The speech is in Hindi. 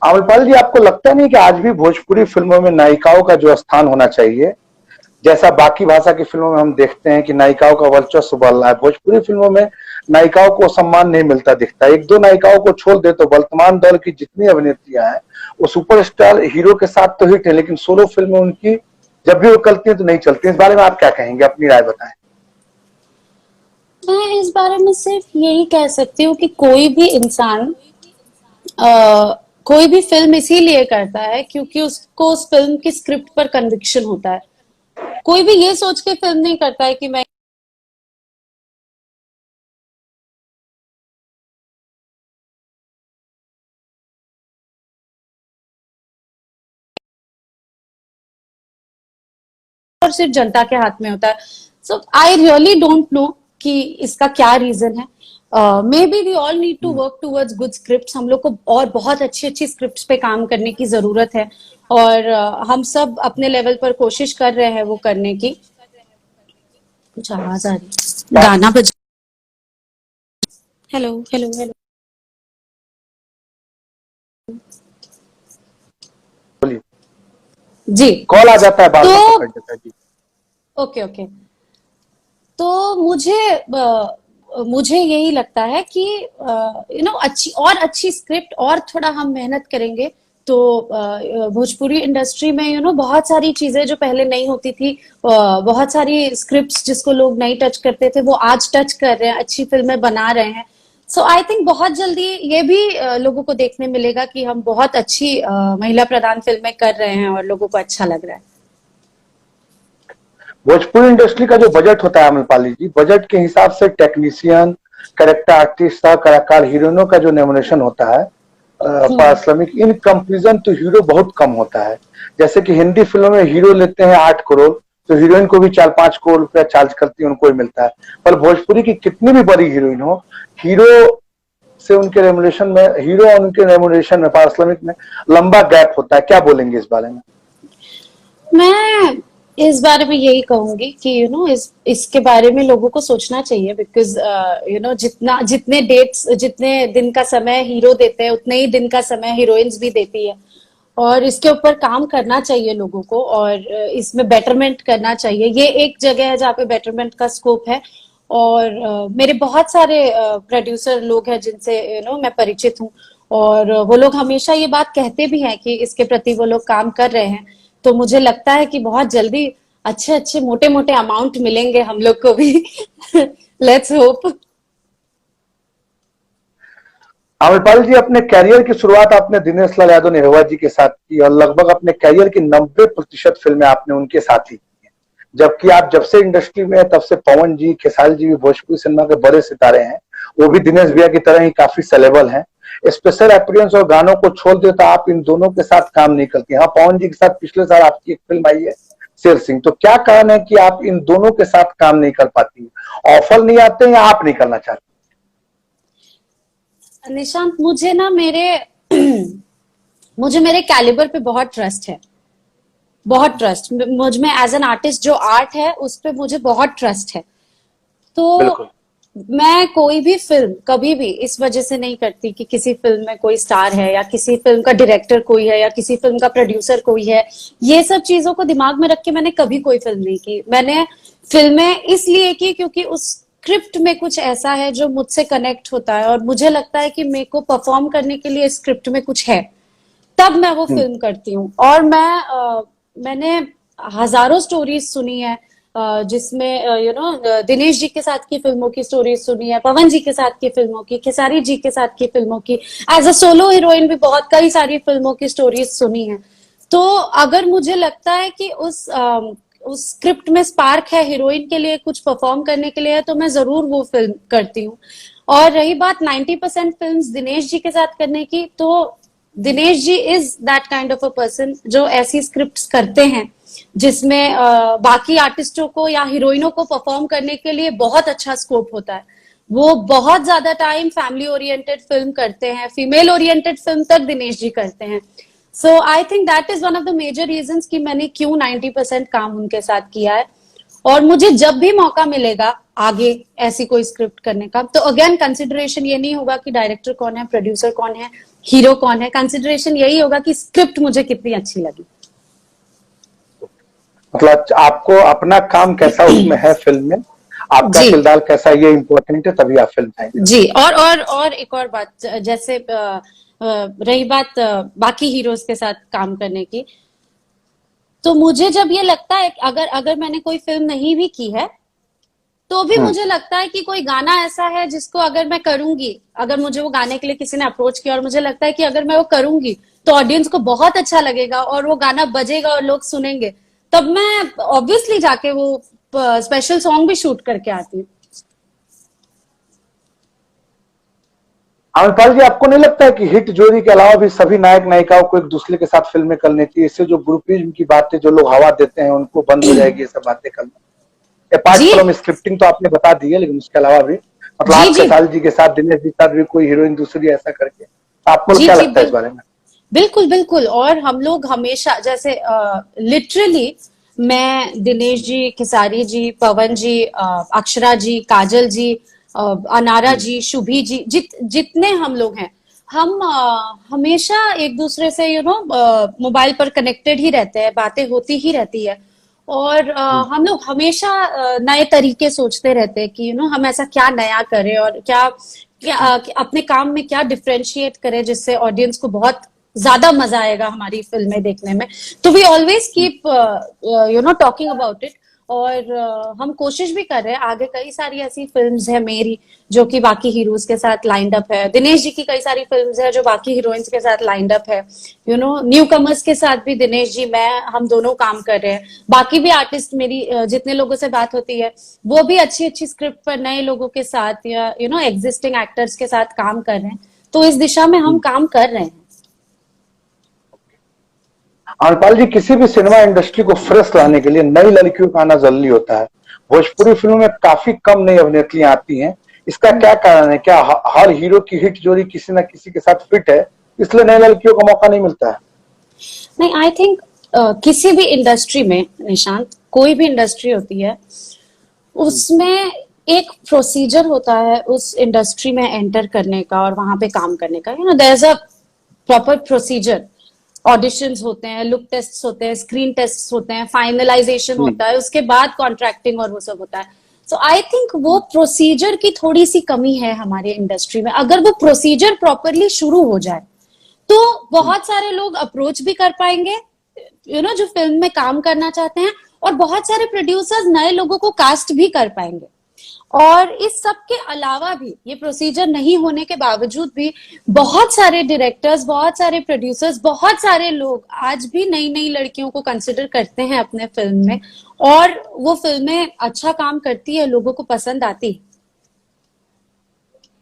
अमरपाल जी, आपको लगता नहीं कि आज भी भोजपुरी फिल्मों में नायिकाओं का जो स्थान होना चाहिए, जैसा बाकी भाषा की फिल्मों में हम देखते हैं कि नायिकाओं का वर्चस्व बढ़ रहा है, भोजपुरी फिल्मों में नायिकाओं को सम्मान नहीं मिलता दिखता। एक दो नायिकाओं को छोड़ दे तो वर्तमान दौर की जितनी अभिनेत्रियां हैं वो सुपरस्टार हीरो के साथ तो हिट है, लेकिन सोलो फिल्म में उनकी जब भी वो करती है तो नहीं चलती। इस बारे में आप क्या कहेंगे, अपनी राय बताएं। मैं इस बारे में सिर्फ यही कह सकती हूँ कि कोई भी इंसान कोई भी फिल्म इसीलिए करता है क्योंकि उसको उस फिल्म की स्क्रिप्ट पर कन्विक्शन होता है। कोई भी ये सोच के फिल्म नहीं करता है कि मैं और सिर्फ जनता के हाथ में होता है। So I really don't know कि इसका क्या रीजन है। Maybe we all need to work towards good script. हम लोग को और बहुत अच्छी अच्छी स्क्रिप्ट पे काम करने की जरूरत है और हम सब अपने लेवल पर कोशिश कर रहे हैं वो करने की। कुछ आवाज आ रही है, गाना बज। Hello hello hello. बोलिए। जी। कॉल आ जाता है, बार तो बार कट जाता है जी। Okay okay. तो मुझे यही लगता है कि अच्छी और अच्छी स्क्रिप्ट और थोड़ा हम मेहनत करेंगे तो भोजपुरी इंडस्ट्री में बहुत सारी चीजें जो पहले नहीं होती थी, बहुत सारी स्क्रिप्ट्स जिसको लोग नहीं टच करते थे वो आज टच कर रहे हैं, अच्छी फिल्में बना रहे हैं। सो आई थिंक बहुत जल्दी ये भी लोगों को देखने मिलेगा कि हम बहुत अच्छी महिला प्रधान फिल्में कर रहे हैं और लोगों को अच्छा लग रहा है। भोजपुरी इंडस्ट्री का जो बजट होता है अमरपाली जी, बजट के हिसाब से टेक्नीशियन, कैरेक्टर आर्टिस्ट, सह कलाकार, हीरोइनों का जो नॉमिनेशन होता है पारिश्रमिक, इन कंपेरिजन तो हीरो बहुत कम होता है। जैसे कि हिंदी फिल्मों में हीरो लेते हैं 8 करोड़, तो हीरोइन को भी 4-5 करोड़ रुपया चार्ज करती है, उनको ही मिलता है। पर भोजपुरी की कितनी भी बड़ी हीरोइन हो, हीरो से उनके रेमुनेशन में, हीरो और उनके रेमुनेशन में, पारिश्रमिक में लंबा गैप होता है। क्या बोलेंगे इस बारे में? मैं इस बारे में यही कहूंगी कि इसके बारे में लोगों को सोचना चाहिए बिकॉज जितने दिन का समय हीरो देते हैं उतने ही दिन का समय हीरोइंस भी देती है। और इसके ऊपर काम करना चाहिए लोगों को और इसमें बेटरमेंट करना चाहिए। ये एक जगह है जहाँ पे बेटरमेंट का स्कोप है। और मेरे बहुत सारे प्रोड्यूसर लोग हैं जिनसे मैं परिचित हूँ और वो लोग हमेशा ये बात कहते भी हैं कि इसके प्रति वो लोग काम कर रहे हैं। तो मुझे लगता है कि बहुत जल्दी अच्छे अच्छे मोटे मोटे अमाउंट मिलेंगे हम लोग को भी। Let's hope. अमरपाल जी, अपने कैरियर की शुरुआत आपने दिनेश लाल यादव नेहवा जी के साथ की और लगभग अपने कैरियर की 90% फिल्में आपने उनके साथ ही की हैं। जबकि आप जब से इंडस्ट्री में हैं तब से पवन जी, खेसारी जी भी भोजपुरी सिनेमा के बड़े सितारे हैं। वो भी दिनेश भैया की तरह ही काफी सेलेबल हैं। स्पेशल अपीयरेंस और गानों को छोड़ दे तो आप इन दोनों के साथ काम नहीं करती। हाँ, पवन जी के साथ पिछले साल आपकी एक फिल्म आई है शेर सिंह। तो क्या कारण है कि आप इन दोनों के साथ काम नहीं कर पाती? ऑफर नहीं आते या आप नहीं करना चाहते? निशांत, मुझे ना मेरे मुझे मेरे कैलिबर पे बहुत ट्रस्ट है। बहुत ट्रस्ट मुझ में एज एन आर्टिस्ट, जो आर्ट है उस पे मुझे बहुत ट्रस्ट है। तो बिल्कुल। मैं कोई भी फिल्म कभी भी इस वजह से नहीं करती कि किसी फिल्म में कोई स्टार है या किसी फिल्म का डायरेक्टर कोई है या किसी फिल्म का प्रोड्यूसर कोई है। ये सब चीजों को दिमाग में रख के मैंने कभी कोई फिल्म नहीं की। मैंने फिल्में इसलिए की क्योंकि उस स्क्रिप्ट में कुछ ऐसा है जो मुझसे कनेक्ट होता है और मुझे लगता है कि मेरे को परफॉर्म करने के लिए स्क्रिप्ट में कुछ है, तब मैं वो फिल्म करती हूँ। और मैंने हजारों स्टोरीज सुनी है जिसमें दिनेश जी के साथ की फिल्मों की स्टोरीज सुनी है, पवन जी के साथ की फिल्मों की, खेसारी जी के साथ की फिल्मों की, एज अ सोलो हीरोइन भी बहुत कई सारी फिल्मों की स्टोरीज सुनी है। तो अगर मुझे लगता है कि उस स्क्रिप्ट में स्पार्क है हीरोइन के लिए कुछ परफॉर्म करने के लिए, तो मैं जरूर वो फिल्म करती हूँ। और रही बात 90% फिल्म्स दिनेश जी के साथ करने की, तो Dinesh ji is that kind of a person जो ऐसी स्क्रिप्ट्स करते हैं जिसमें बाकी आर्टिस्टों को या हीरोइनों को परफॉर्म करने के लिए बहुत अच्छा स्कोप होता है। वो बहुत ज्यादा टाइम फैमिली ओरिएंटेड फिल्म करते हैं, फीमेल ओरिएंटेड फिल्म तक दिनेश जी करते हैं। So I think that is one of the major reasons कि मैंने क्यों 90% काम उनके साथ किया है। और मुझे जब भी मौका मिलेगा आगे ऐसी कोई स्क्रिप्ट करने का, तो अगेन कंसिडरेशन ये नहीं होगा कि डायरेक्टर कौन है, प्रोड्यूसर कौन है, हीरो कौन है, कंसिडरेशन यही होगा कि स्क्रिप्ट मुझे कितनी अच्छी लगी। मतलब आपको अपना काम कैसा उसमें है फिल्म में, आपका जी किरदार कैसा, ये इम्पोर्टेंट है, तभी आप फिल्म जाएंगे। जी। और एक और बात, जैसे रही बात बाकी हीरोज के साथ काम करने की, तो मुझे जब ये लगता है कि अगर मैंने कोई फिल्म नहीं भी की है, तो भी मुझे लगता है कि कोई गाना ऐसा है जिसको अगर मैं करूंगी, अगर मुझे वो गाने के लिए किसी ने अप्रोच किया और मुझे लगता है कि अगर मैं वो करूंगी तो ऑडियंस को बहुत अच्छा लगेगा और वो गाना बजेगा और लोग सुनेंगे, तब मैं ऑब्वियसली जाके वो स्पेशल सॉन्ग भी शूट करके आती हूँ। आमिरपाल जी, आपको नहीं लगता है कि हिट जोड़ी के अलावा भी सभी नायक नायिकाओं को एक दूसरे के साथ फिल्में करनी चाहिए? इससे जो ग्रुपिज्म की बातें जो लोग हवा देते हैं उनको बंद हो जाएगी ये सब बातें करना। अपार्ट जी फ्रॉम स्क्रिप्टिंग तो आपने बता दी है, लेकिन उसके अलावा भी मतलब जी आप जी खेसारी जी के साथ, दिनेश जी के साथ भी कोई हीरोइन दूसरी ऐसा करके, आपको जी क्या जी लगता है इस बारे में? बिल्कुल बिल्कुल। और हम लोग हमेशा जैसे लिटरली मैं दिनेश जी, खेसारी जी, पवन जी, अक्षरा जी, काजल जी, अनारा जी, शुभी जी, जितने हम लोग हैं, हम हमेशा एक दूसरे से मोबाइल पर कनेक्टेड ही रहते हैं, बातें होती ही रहती है। और हम लोग हमेशा नए तरीके सोचते रहते हैं कि हम ऐसा क्या नया करें और अपने काम में क्या डिफरेंशिएट करें जिससे ऑडियंस को बहुत ज्यादा मजा आएगा हमारी फिल्में देखने में। तो we always keep talking about it. और हम कोशिश भी कर रहे हैं, आगे कई सारी ऐसी फिल्म्स है मेरी जो कि बाकी हीरोज के साथ लाइंड अप है, दिनेश जी की कई सारी फिल्म्स है जो बाकी हीरोइंस के साथ लाइंड अप है, न्यू कमर्स के साथ भी दिनेश जी, मैं, हम दोनों काम कर रहे हैं। बाकी भी आर्टिस्ट मेरी जितने लोगों से बात होती है वो भी अच्छी अच्छी स्क्रिप्ट पर नए लोगों के साथ या एग्जिस्टिंग एक्टर्स के साथ काम कर रहे हैं। तो इस दिशा में हम काम कर रहे हैं। अमरपाल जी, किसी भी सिनेमा इंडस्ट्री को फ्रेश लाने के लिए नई लड़कियों का आना जरूरी होता है। भोजपुरी फिल्मों में काफी कम नई अभिनेत्रियां आती हैं, इसका क्या कारण है? क्या हर हीरो की हिट जोड़ी किसी न किसी के साथ फिट है, इसलिए नई लड़कियों को मौका नहीं मिलता है? नहीं, आई थिंक किसी भी इंडस्ट्री में निशांत, कोई भी इंडस्ट्री होती है उसमें एक प्रोसीजर होता है उस इंडस्ट्री में एंटर करने का और वहां पे काम करने का। There is a proper procedure. Auditions होते हैं, लुक टेस्ट होते हैं, स्क्रीन टेस्ट होते हैं, फाइनलाइजेशन होता है, उसके बाद कॉन्ट्रैक्टिंग और वो सब होता है। सो आई थिंक वो प्रोसीजर की थोड़ी सी कमी है हमारे इंडस्ट्री में। अगर वो प्रोसीजर प्रॉपरली शुरू हो जाए तो बहुत सारे लोग अप्रोच भी कर पाएंगे जो फिल्म में काम करना चाहते हैं, और बहुत सारे प्रोड्यूसर्स नए लोगों को कास्ट भी कर पाएंगे। और इस सब के अलावा भी, ये प्रोसीजर नहीं होने के बावजूद भी, बहुत सारे डायरेक्टर्स, बहुत सारे प्रोड्यूसर्स, बहुत सारे लोग आज भी नई नई लड़कियों को कंसिडर करते हैं अपने फिल्म में, और वो फिल्में अच्छा काम करती है, लोगों को पसंद आती है।